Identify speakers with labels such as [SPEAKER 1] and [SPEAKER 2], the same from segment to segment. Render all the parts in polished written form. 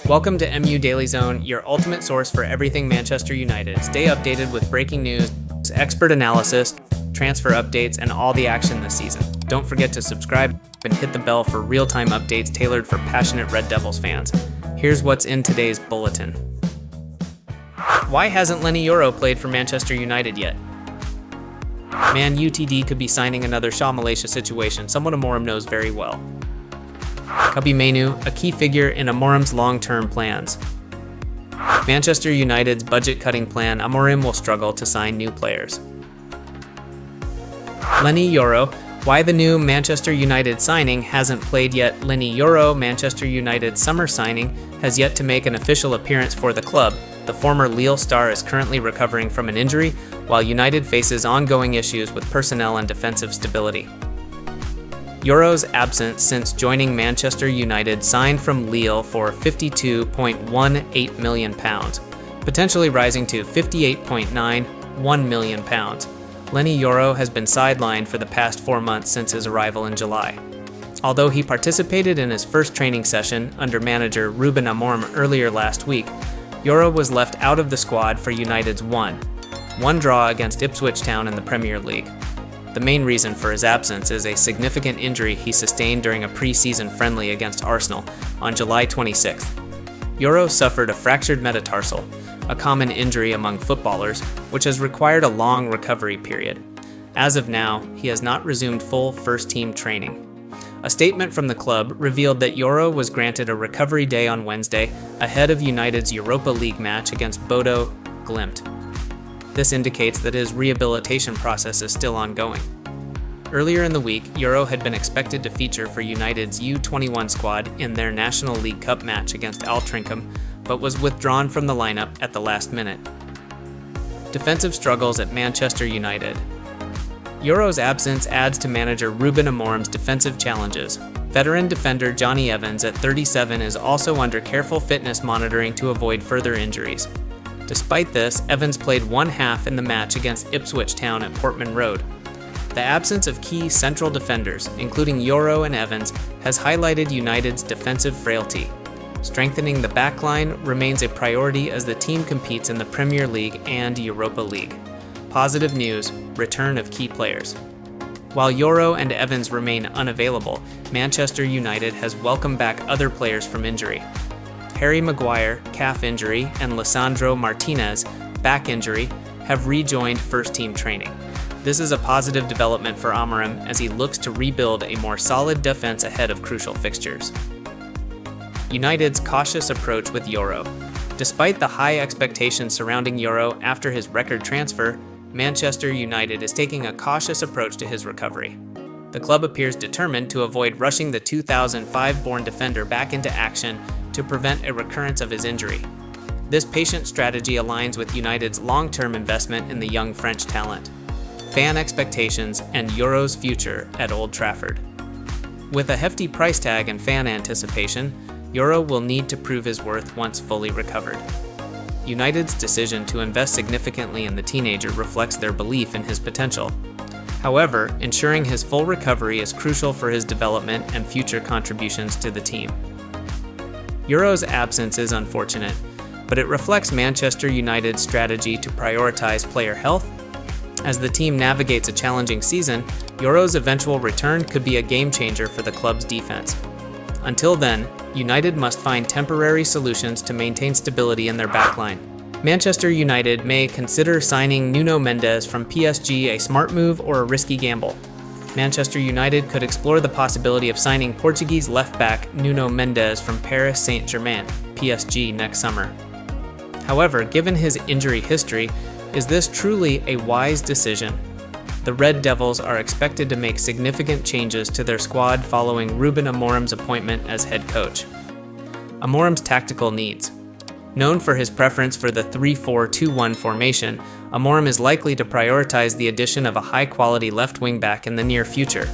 [SPEAKER 1] Welcome to MU Daily Zone, your ultimate source for everything Manchester United. Stay updated with breaking news, expert analysis, transfer updates, and all the action this season. Don't forget to subscribe and hit the bell for real-time updates tailored for passionate Red Devils fans. Here's what's in today's bulletin. Why hasn't Leny Yoro played for Manchester United yet? Man UTD could be signing another Shaw-Malacia situation, someone Amorim knows very well. Kobbie Mainoo, a key figure in Amorim's long-term plans. Manchester United's budget-cutting plan, Amorim will struggle to sign new players. Leny Yoro, why the new Manchester United signing hasn't played yet. Leny Yoro, Manchester United's summer signing, has yet to make an official appearance for the club. The former Lille star is currently recovering from an injury, while United faces ongoing issues with personnel and defensive stability. Yoro's absence since joining Manchester United signed from Lille for £52.18 million, potentially rising to £58.91 million. Leny Yoro has been sidelined for the past 4 months since his arrival in July. Although he participated in his first training session under manager Ruben Amorim earlier last week, Yoro was left out of the squad for United's 1-1 draw against Ipswich Town in the Premier League. The main reason for his absence is a significant injury he sustained during a pre-season friendly against Arsenal on July 26th. Yoro suffered a fractured metatarsal, a common injury among footballers, which has required a long recovery period. As of now, he has not resumed full first-team training. A statement from the club revealed that Yoro was granted a recovery day on Wednesday ahead of United's Europa League match against Bodo Glimt. This indicates that his rehabilitation process is still ongoing. Earlier in the week, Yoro had been expected to feature for United's U21 squad in their National League Cup match against Altrincham, but was withdrawn from the lineup at the last minute. Defensive struggles at Manchester United. Yoro's absence adds to manager Ruben Amorim's defensive challenges. Veteran defender Johnny Evans at 37 is also under careful fitness monitoring to avoid further injuries. Despite this, Evans played one half in the match against Ipswich Town at Portman Road. The absence of key central defenders, including Yoro and Evans, has highlighted United's defensive frailty. Strengthening the backline remains a priority as the team competes in the Premier League and Europa League. Positive news, return of key players. While Yoro and Evans remain unavailable, Manchester United has welcomed back other players from injury. Harry Maguire, calf injury, and Lisandro Martinez, back injury, have rejoined first-team training. This is a positive development for Amorim as he looks to rebuild a more solid defense ahead of crucial fixtures. United's cautious approach with Yoro. Despite the high expectations surrounding Yoro after his record transfer, Manchester United is taking a cautious approach to his recovery. The club appears determined to avoid rushing the 2005-born defender back into action to prevent a recurrence of his injury. This patient strategy aligns with United's long-term investment in the young French talent, fan expectations, and Yoro's future at Old Trafford. With a hefty price tag and fan anticipation, Yoro will need to prove his worth once fully recovered. United's decision to invest significantly in the teenager reflects their belief in his potential. However, ensuring his full recovery is crucial for his development and future contributions to the team. Yoro's absence is unfortunate, but it reflects Manchester United's strategy to prioritize player health. As the team navigates a challenging season, Yoro's eventual return could be a game-changer for the club's defense. Until then, United must find temporary solutions to maintain stability in their backline. Manchester United may consider signing Nuno Mendes from PSG a smart move or a risky gamble. Manchester United could explore the possibility of signing Portuguese left-back Nuno Mendes from Paris Saint-Germain, PSG, next summer. However, given his injury history, is this truly a wise decision? The Red Devils are expected to make significant changes to their squad following Ruben Amorim's appointment as head coach. Amorim's tactical needs. Known for his preference for the 3-4-2-1 formation, Amorim is likely to prioritize the addition of a high-quality left wing-back in the near future.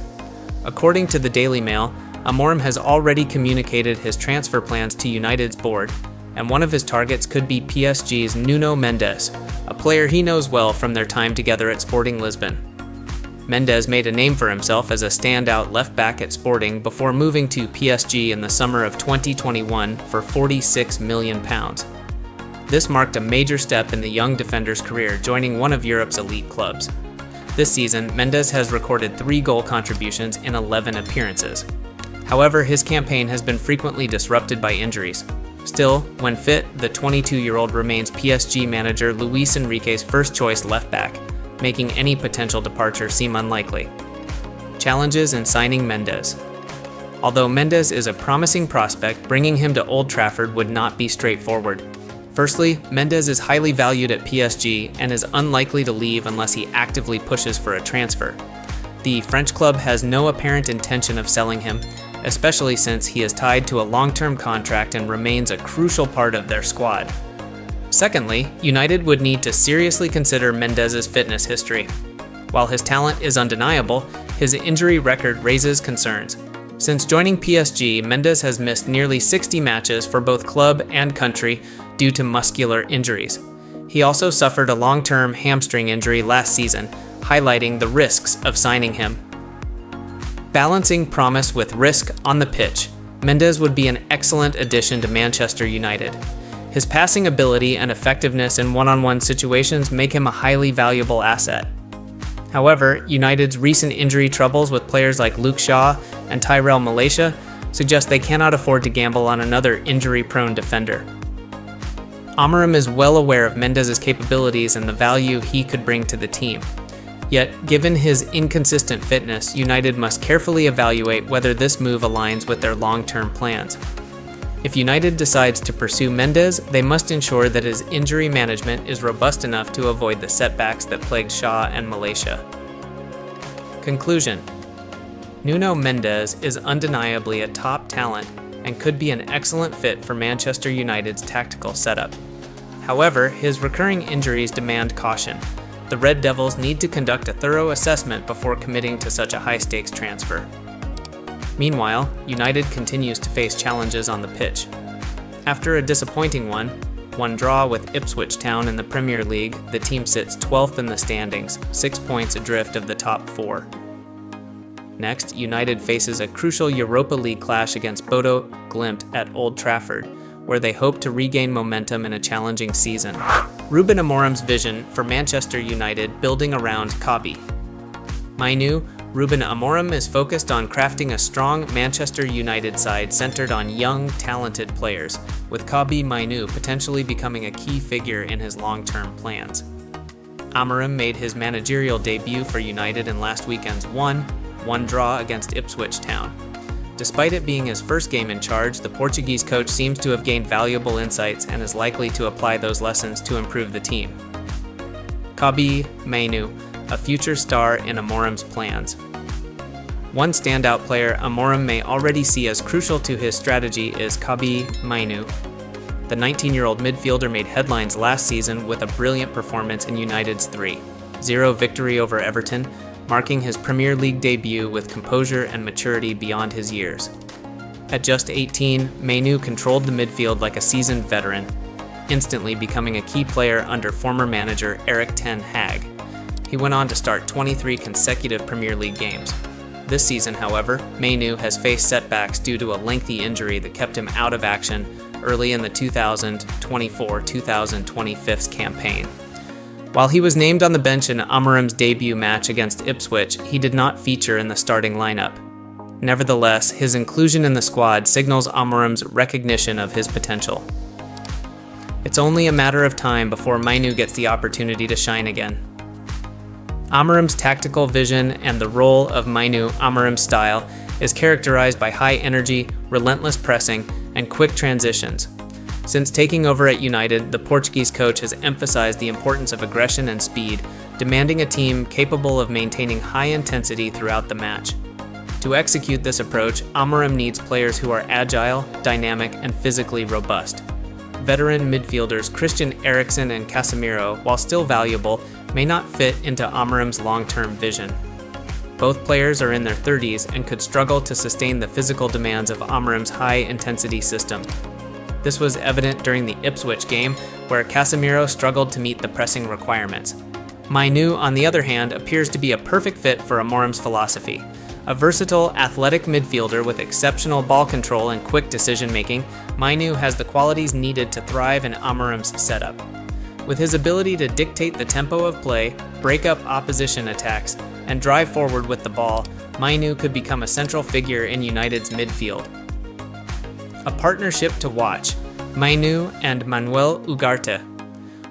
[SPEAKER 1] According to the Daily Mail, Amorim has already communicated his transfer plans to United's board, and one of his targets could be PSG's Nuno Mendes, a player he knows well from their time together at Sporting Lisbon. Mendes made a name for himself as a standout left-back at Sporting before moving to PSG in the summer of 2021 for £46 million. This marked a major step in the young defender's career, joining one of Europe's elite clubs. This season, Mendes has recorded 3 goal contributions in 11 appearances. However, his campaign has been frequently disrupted by injuries. Still, when fit, the 22-year-old remains PSG manager Luis Enrique's first-choice left-back, making any potential departure seem unlikely. Challenges in signing Mendes. Although Mendes is a promising prospect, bringing him to Old Trafford would not be straightforward. Firstly, Mendes is highly valued at PSG and is unlikely to leave unless he actively pushes for a transfer. The French club has no apparent intention of selling him, especially since he is tied to a long-term contract and remains a crucial part of their squad. Secondly, United would need to seriously consider Mendes' fitness history. While his talent is undeniable, his injury record raises concerns. Since joining PSG, Mendes has missed nearly 60 matches for both club and country due to muscular injuries. He also suffered a long-term hamstring injury last season, highlighting the risks of signing him. Balancing promise with risk on the pitch, Mendes would be an excellent addition to Manchester United. His passing ability and effectiveness in one-on-one situations make him a highly valuable asset. However, United's recent injury troubles with players like Luke Shaw and Shaw-Malacia suggest they cannot afford to gamble on another injury-prone defender. Amorim is well aware of Mendes' capabilities and the value he could bring to the team. Yet, given his inconsistent fitness, United must carefully evaluate whether this move aligns with their long-term plans. If United decides to pursue Mendes, they must ensure that his injury management is robust enough to avoid the setbacks that plagued Shaw and Malacia. Conclusion: Nuno Mendes is undeniably a top talent and could be an excellent fit for Manchester United's tactical setup. However, his recurring injuries demand caution. The Red Devils need to conduct a thorough assessment before committing to such a high-stakes transfer. Meanwhile, United continues to face challenges on the pitch. After a disappointing one draw with Ipswich Town in the Premier League, the team sits 12th in the standings, 6 points adrift of the top 4. Next, United faces a crucial Europa League clash against Bodo Glimt at Old Trafford, where they hope to regain momentum in a challenging season. Ruben Amorim's vision for Manchester United building around Kobbie Mainoo. Ruben Amorim is focused on crafting a strong Manchester United side centered on young, talented players, with Kobbie Mainoo potentially becoming a key figure in his long-term plans. Amorim made his managerial debut for United in last weekend's 1-1 draw against Ipswich Town. Despite it being his first game in charge, the Portuguese coach seems to have gained valuable insights and is likely to apply those lessons to improve the team. Kobbie Mainoo, a future star in Amorim's plans. One standout player Amorim may already see as crucial to his strategy is Kobbie Mainoo. The 19-year-old midfielder made headlines last season with a brilliant performance in United's 3-0 victory over Everton, marking his Premier League debut with composure and maturity beyond his years. At just 18, Mainoo controlled the midfield like a seasoned veteran, instantly becoming a key player under former manager Erik ten Hag. He went on to start 23 consecutive Premier League games. This season, however, Mainoo has faced setbacks due to a lengthy injury that kept him out of action early in the 2024-2025 campaign. While he was named on the bench in Amorim's debut match against Ipswich, he did not feature in the starting lineup. Nevertheless, his inclusion in the squad signals Amorim's recognition of his potential. It's only a matter of time before Mainoo gets the opportunity to shine again. Amorim's tactical vision and the role of Mainoo, Amorim's style, is characterized by high energy, relentless pressing, and quick transitions. Since taking over at United, the Portuguese coach has emphasized the importance of aggression and speed, demanding a team capable of maintaining high intensity throughout the match. To execute this approach, Amorim needs players who are agile, dynamic, and physically robust. Veteran midfielders Christian Eriksen and Casemiro, while still valuable, may not fit into Amorim's long-term vision. Both players are in their 30s and could struggle to sustain the physical demands of Amorim's high-intensity system. This was evident during the Ipswich game, where Casemiro struggled to meet the pressing requirements. Mainoo, on the other hand, appears to be a perfect fit for Amorim's philosophy. A versatile, athletic midfielder with exceptional ball control and quick decision-making, Mainoo has the qualities needed to thrive in Amorim's setup. With his ability to dictate the tempo of play, break up opposition attacks, and drive forward with the ball, Mainoo could become a central figure in United's midfield. A partnership to watch: Mainoo and Manuel Ugarte.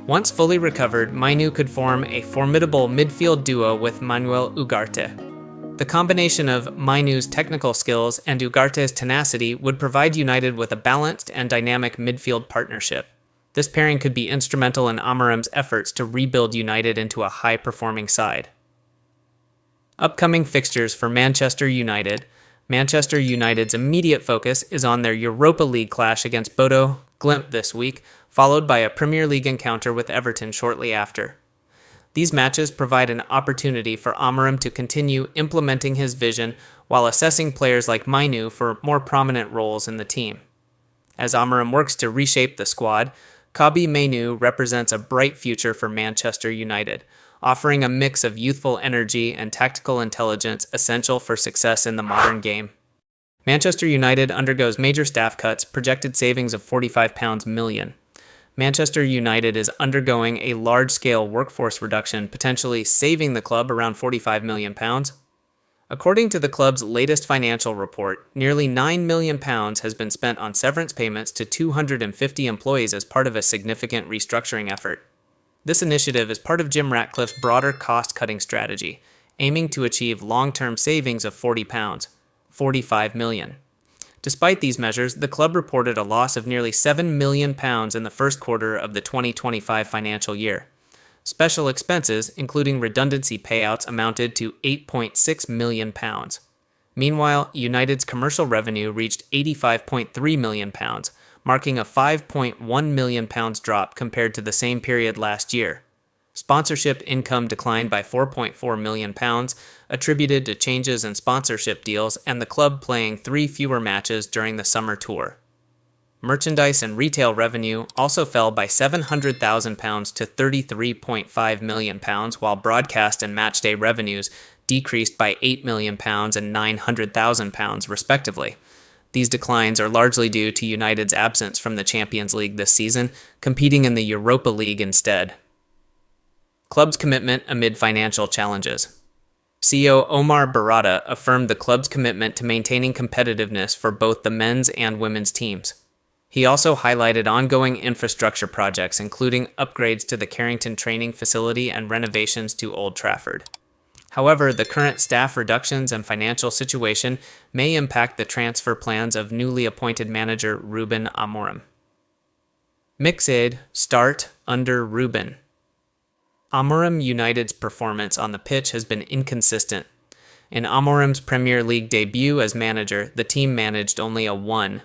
[SPEAKER 1] Once fully recovered, Mainoo could form a formidable midfield duo with Manuel Ugarte. The combination of Mainoo's technical skills and Ugarte's tenacity would provide United with a balanced and dynamic midfield partnership. This pairing could be instrumental in Amorim's efforts to rebuild United into a high-performing side. Upcoming fixtures for Manchester United. Manchester United's immediate focus is on their Europa League clash against Bodo Glimt this week, followed by a Premier League encounter with Everton shortly after. These matches provide an opportunity for Amorim to continue implementing his vision while assessing players like Mainoo for more prominent roles in the team. As Amorim works to reshape the squad, Kobbie Mainoo represents a bright future for Manchester United, offering a mix of youthful energy and tactical intelligence essential for success in the modern game. Manchester United undergoes major staff cuts, projected savings of £45 million. Manchester United is undergoing a large-scale workforce reduction, potentially saving the club around £45 million. According to the club's latest financial report, nearly £9 million has been spent on severance payments to 250 employees as part of a significant restructuring effort. This initiative is part of Jim Ratcliffe's broader cost-cutting strategy, aiming to achieve long-term savings of £45 million. Despite these measures, the club reported a loss of nearly £7 million in the first quarter of the 2025 financial year. Special expenses, including redundancy payouts, amounted to £8.6 million. Meanwhile, United's commercial revenue reached £85.3 million, marking a £5.1 million drop compared to the same period last year. Sponsorship income declined by £4.4 million, attributed to changes in sponsorship deals and the club playing 3 fewer matches during the summer tour. Merchandise and retail revenue also fell by £700,000 to £33.5 million, while broadcast and matchday revenues decreased by £8 million and £900,000, respectively. These declines are largely due to United's absence from the Champions League this season, competing in the Europa League instead. Club's commitment amid financial challenges. CEO Omar Barada affirmed the club's commitment to maintaining competitiveness for both the men's and women's teams. He also highlighted ongoing infrastructure projects, including upgrades to the Carrington training facility and renovations to Old Trafford. However, the current staff reductions and financial situation may impact the transfer plans of newly appointed manager Ruben Amorim. Mixed start under Ruben. Amorim United's performance on the pitch has been inconsistent. In Amorim's Premier League debut as manager, the team managed only a 1-1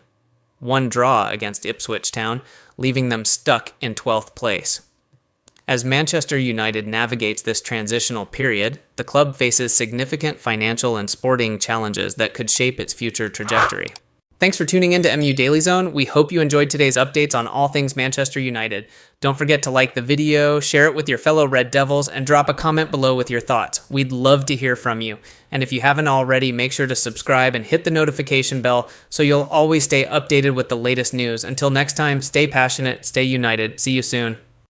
[SPEAKER 1] draw against Ipswich Town, leaving them stuck in 12th place. As Manchester United navigates this transitional period, the club faces significant financial and sporting challenges that could shape its future trajectory. Thanks for tuning in to MU Daily Zone. We hope you enjoyed today's updates on all things Manchester United. Don't forget to like the video, share it with your fellow Red Devils, and drop a comment below with your thoughts. We'd love to hear from you. And if you haven't already, make sure to subscribe and hit the notification bell so you'll always stay updated with the latest news. Until next time, stay passionate, stay united. See you soon.